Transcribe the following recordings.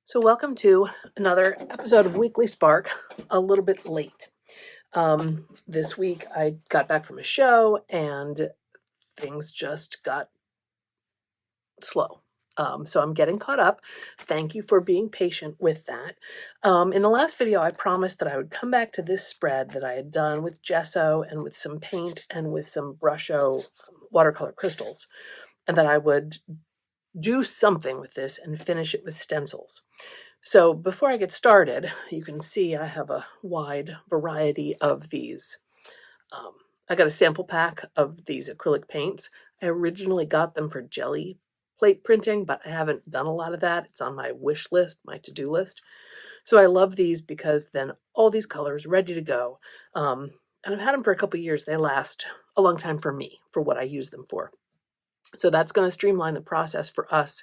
So welcome to another episode of Weekly Spark, a little bit late. This week I got back from a show and things just got slow. So I'm getting caught up. Thank you for being patient with that. In the last video, I promised that I would come back to this spread that I had done with gesso and with some paint and with some Brusho watercolor crystals, and that I would do something with this and finish it with stencils. So before I get started, you can see I have a wide variety of these. I got a sample pack of these acrylic paints. I originally got them for jelly plate printing, but I haven't done a lot of that. It's on my wish list, my to-do list. So I love these because then all these colors ready to go. And I've had them for a couple of years. They last a long time for me, for what I use them for. So that's going to streamline the process for us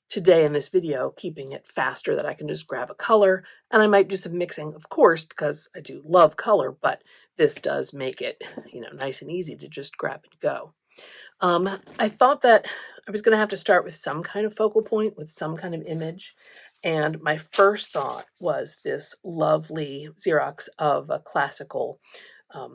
today in this video, keeping it faster that I can just grab a color, and I might do some mixing, of course, because I do love color, but this does make it, nice and easy to just grab and go. I thought that I was going to have to start with some kind of focal point, with some kind of image, and my first thought was this lovely Xerox of a classical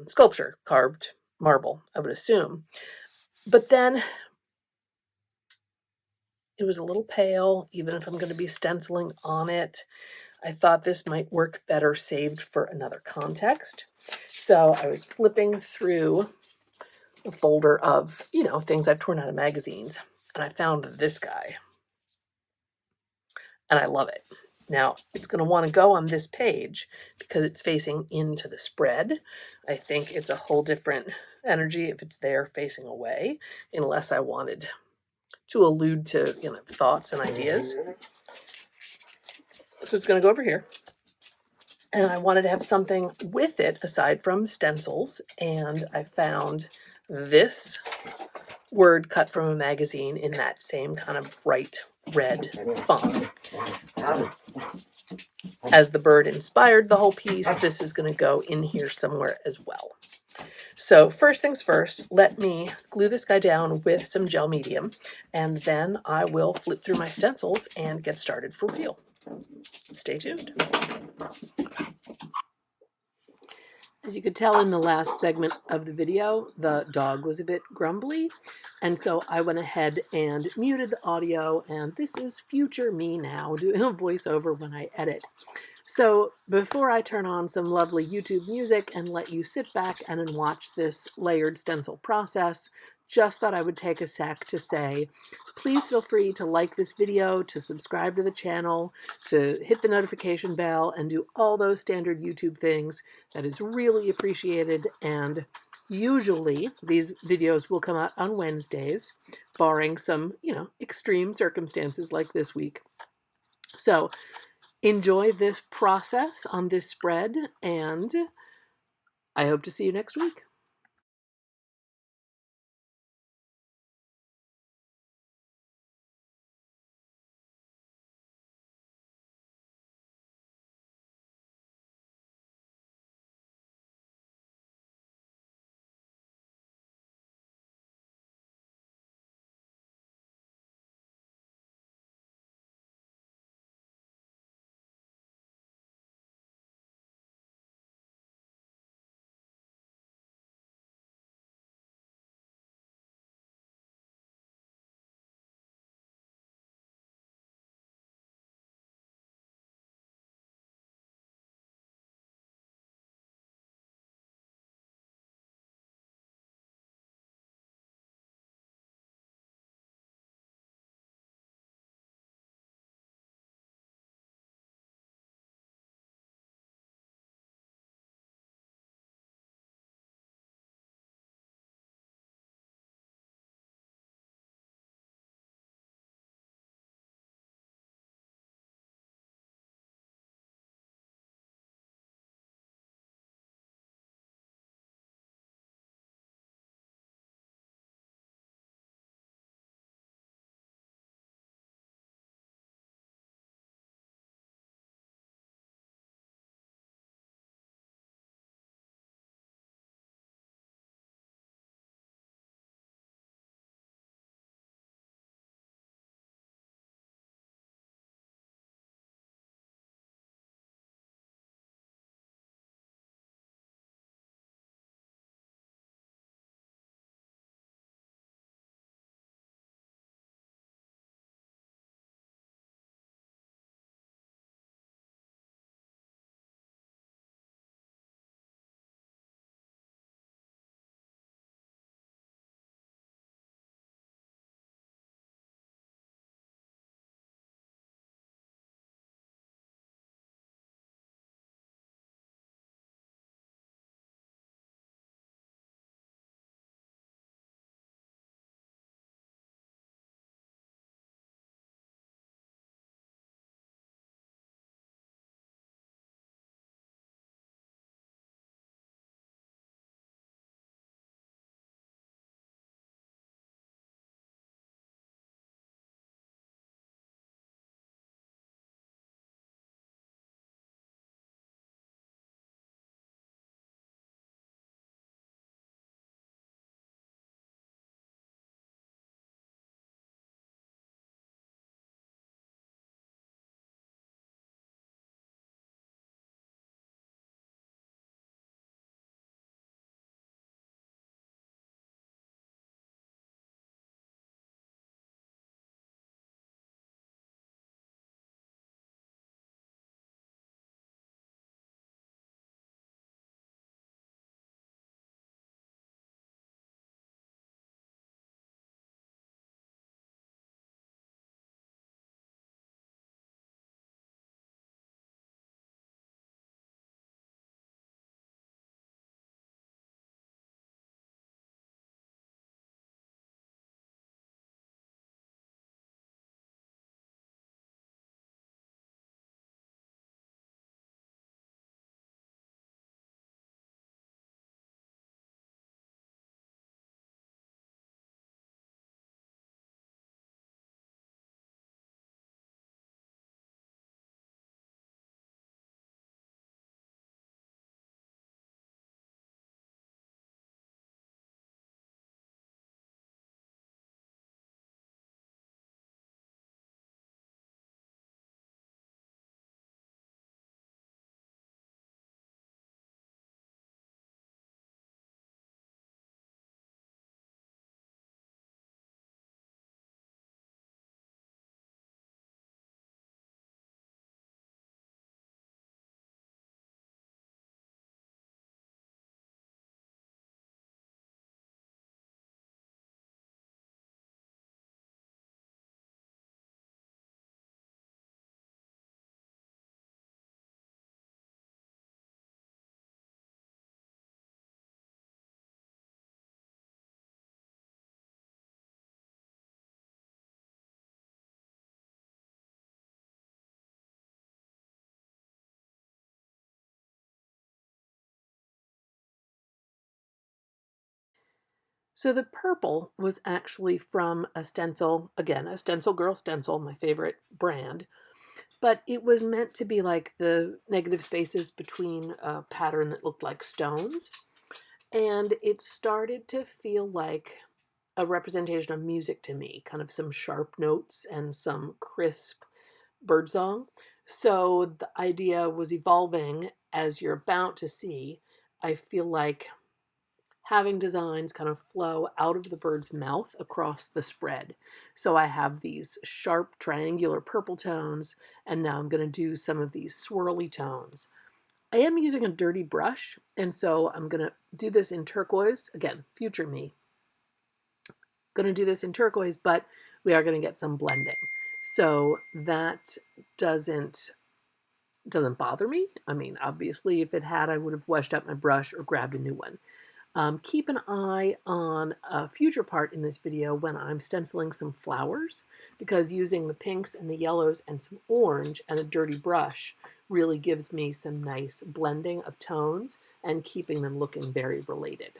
sculpture, carved marble, I would assume. But then it was a little pale, even if I'm going to be stenciling on it. I thought this might work better saved for another context. So I was flipping through a folder of, things I've torn out of magazines, and I found this guy. And I love it. Now, it's going to want to go on this page because it's facing into the spread. I think it's a whole different energy if it's there facing away, unless I wanted to allude to, thoughts and ideas. So it's going to go over here. And I wanted to have something with it aside from stencils. And I found this word cut from a magazine in that same kind of bright red font. So, as the bird inspired the whole piece, this is going to go in here somewhere as well. So first things first, let me glue this guy down with some gel medium, and then I will flip through my stencils and get started for real. Stay tuned. As you could tell in the last segment of the video, the dog was a bit grumbly, and so I went ahead and muted the audio, and this is future me now doing a voiceover when I edit. So before I turn on some lovely YouTube music and let you sit back and watch this layered stencil process, just thought I would take a sec to say, please feel free to like this video, to subscribe to the channel, to hit the notification bell, and do all those standard YouTube things. That is really appreciated, and usually these videos will come out on Wednesdays, barring some, extreme circumstances like this week. So enjoy this process on this spread, and I hope to see you next week. So the purple was actually from a stencil, again, a Stencil Girl stencil, my favorite brand, but it was meant to be like the negative spaces between a pattern that looked like stones. And it started to feel like a representation of music to me, kind of some sharp notes and some crisp birdsong. So the idea was evolving, as you're about to see. I feel like having designs kind of flow out of the bird's mouth across the spread. So I have these sharp triangular purple tones, and now I'm going to do some of these swirly tones. I am using a dirty brush, and so I'm going to do this in turquoise. Again, future me. Going to do this in turquoise, but we are going to get some blending. So that doesn't bother me. I mean, obviously, if it had, I would have washed up my brush or grabbed a new one. Keep an eye on a future part in this video when I'm stenciling some flowers, because using the pinks and the yellows and some orange and a dirty brush really gives me some nice blending of tones and keeping them looking very related.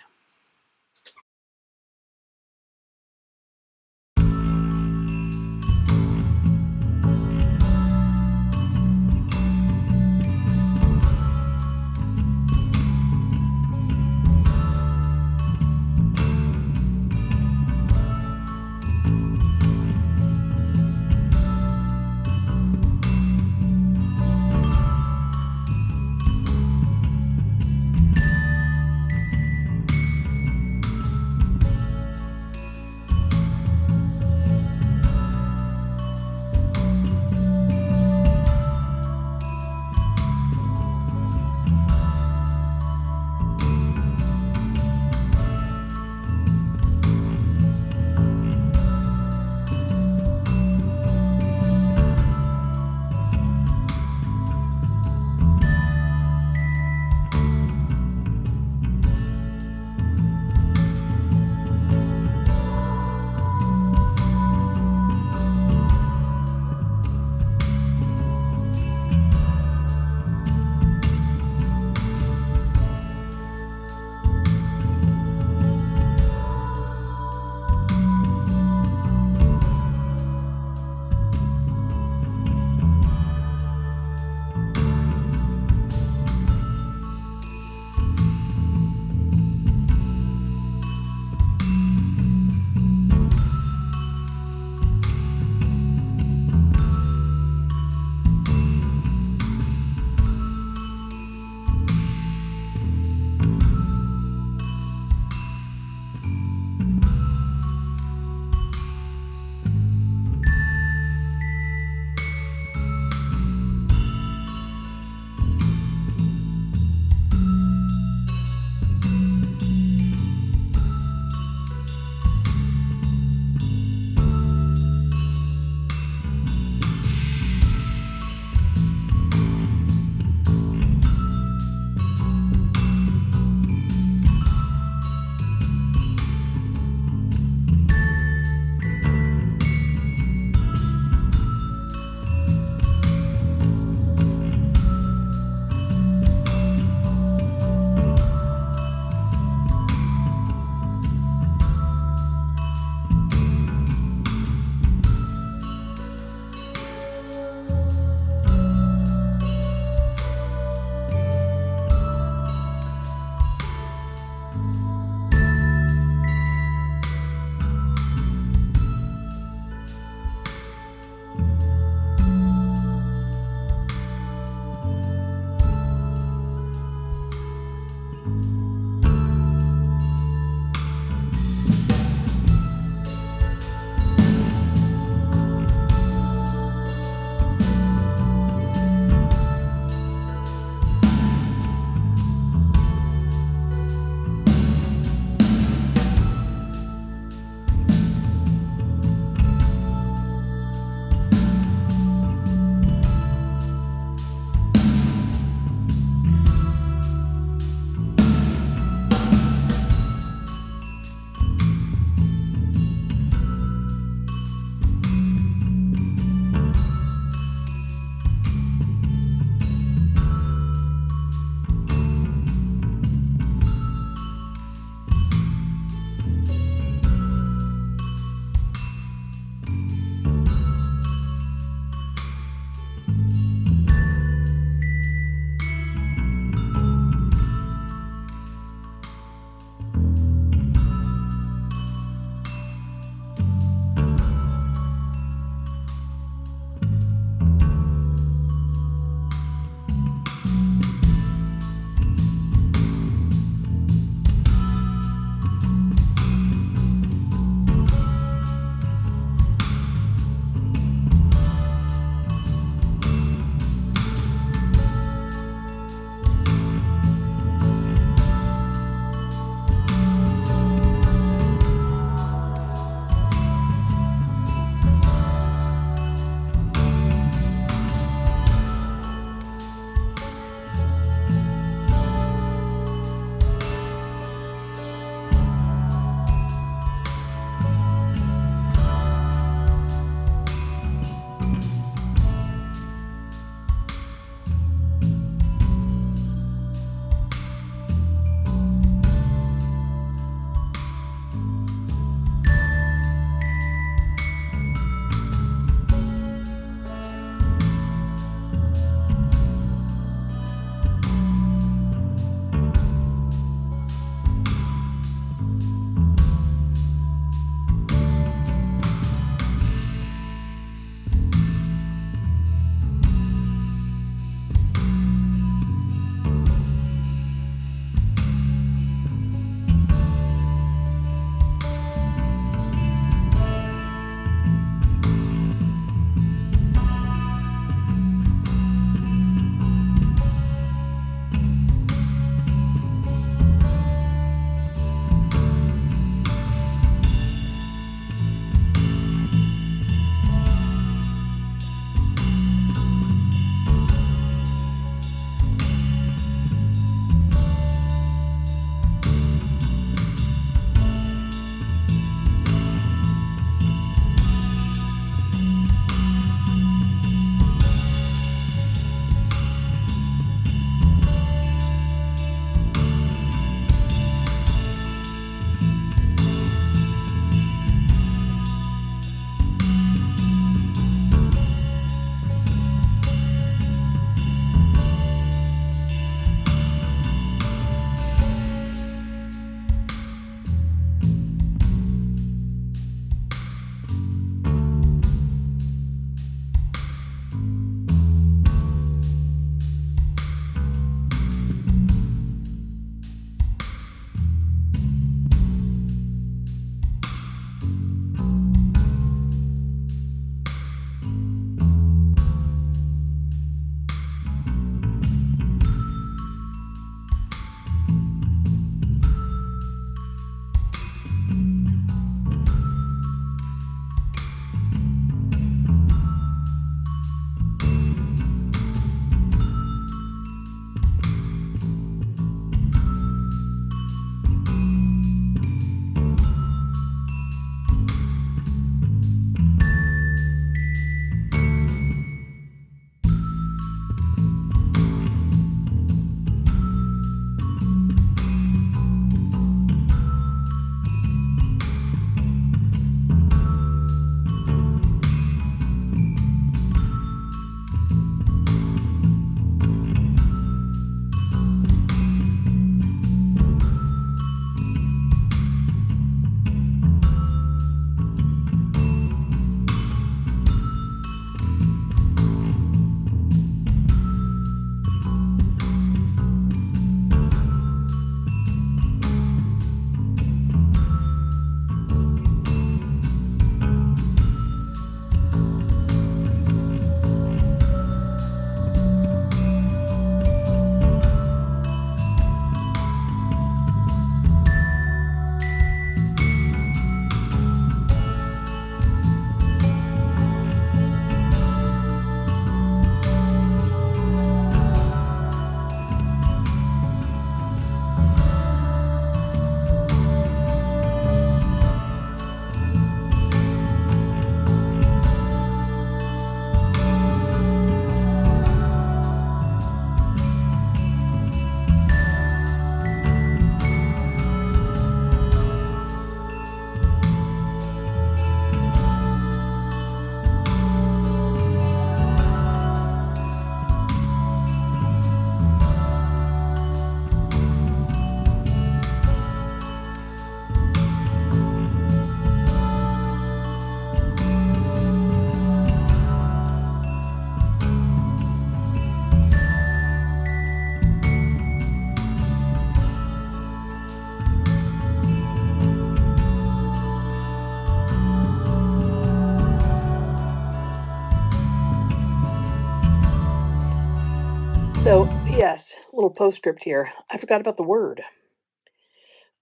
So, yes, a little postscript here. I forgot about the word.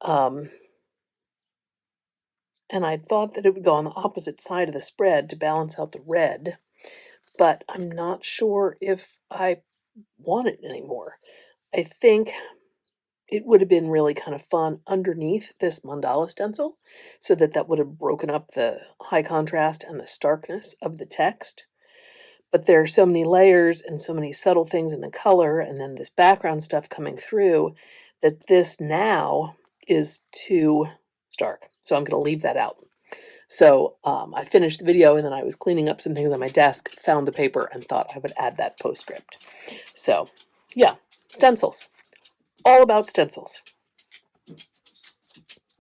And I thought that it would go on the opposite side of the spread to balance out the red, but I'm not sure if I want it anymore. I think it would have been really kind of fun underneath this mandala stencil, so that would have broken up the high contrast and the starkness of the text. But there are so many layers and so many subtle things in the color, and then this background stuff coming through, that this now is too stark. So I'm going to leave that out. So I finished the video, and then I was cleaning up some things on my desk, found the paper, and thought I would add that postscript. So yeah, stencils. All about stencils.